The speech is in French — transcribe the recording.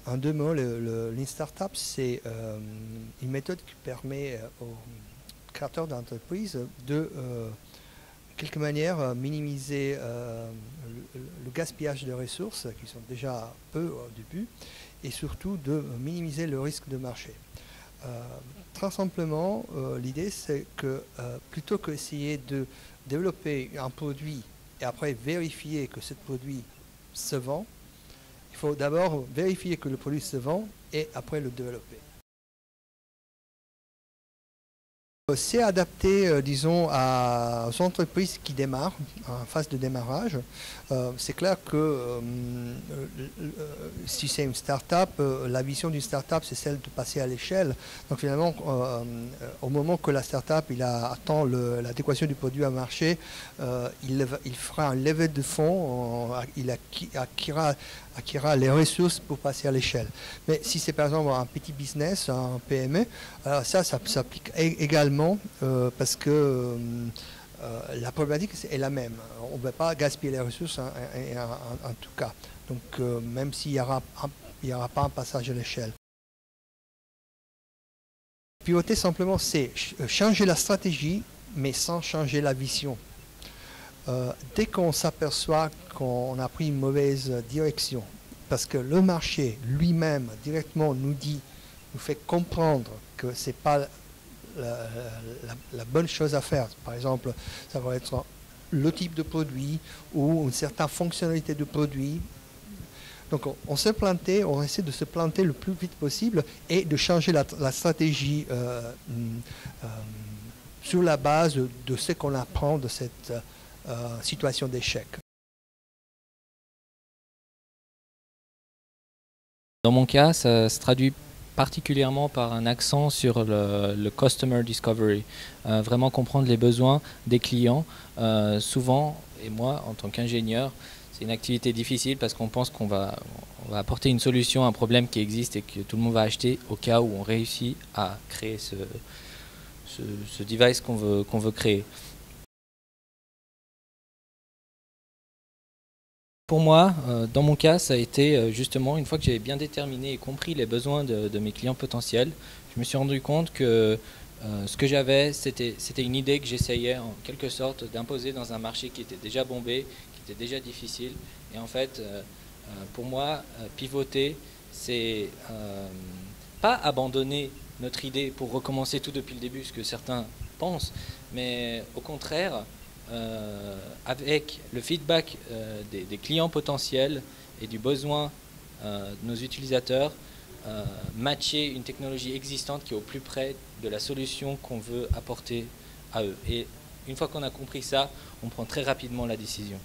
En deux mots, Lean Startup, c'est une méthode qui permet aux créateurs d'entreprises de quelque manière minimiser le gaspillage de ressources qui sont déjà peu au début et surtout de minimiser le risque de marché. Très simplement, l'idée c'est que plutôt qu'essayer de développer un produit et après vérifier que ce produit se vend, il faut d'abord vérifier que le produit se vend et après le développer. C'est adapté, disons, aux entreprises qui démarrent, en phase de démarrage. C'est clair que si c'est une start-up, la vision d'une start-up, c'est celle de passer à l'échelle. Donc finalement, au moment que la start-up attend l'adéquation du produit à marché, il fera un levée de fonds, il acquérera les ressources pour passer à l'échelle. Mais si c'est par exemple un petit business, un PME, alors ça s'applique également parce que la problématique est la même. On ne va pas gaspiller les ressources en tout cas. Donc même s'il n'y aura pas un passage à l'échelle. Pivoter simplement, c'est changer la stratégie, mais sans changer la vision. Dès qu'on s'aperçoit qu'on a pris une mauvaise direction, parce que le marché lui-même directement nous fait comprendre que ce n'est pas la bonne chose à faire. Par exemple, ça va être le type de produit ou une certaine fonctionnalité de produit. Donc on s'est planté, on essaie de se planter le plus vite possible et de changer la stratégie sur la base de ce qu'on apprend de cette situation d'échec. Dans mon cas, ça se traduit particulièrement par un accent sur le customer discovery, vraiment comprendre les besoins des clients. Souvent, et moi en tant qu'ingénieur, c'est une activité difficile parce qu'on pense qu'on va apporter une solution à un problème qui existe et que tout le monde va acheter au cas où on réussit à créer ce device qu'on veut créer. Pour moi, dans mon cas, ça a été justement, une fois que j'avais bien déterminé et compris les besoins de mes clients potentiels, je me suis rendu compte que ce que j'avais, c'était une idée que j'essayais en quelque sorte d'imposer dans un marché qui était déjà bombé, qui était déjà difficile. Et en fait, pour moi, pivoter, c'est pas abandonner notre idée pour recommencer tout depuis le début, ce que certains pensent, mais au contraire, avec le feedback des clients potentiels et du besoin de nos utilisateurs, matcher une technologie existante qui est au plus près de la solution qu'on veut apporter à eux. Et une fois qu'on a compris ça, on prend très rapidement la décision.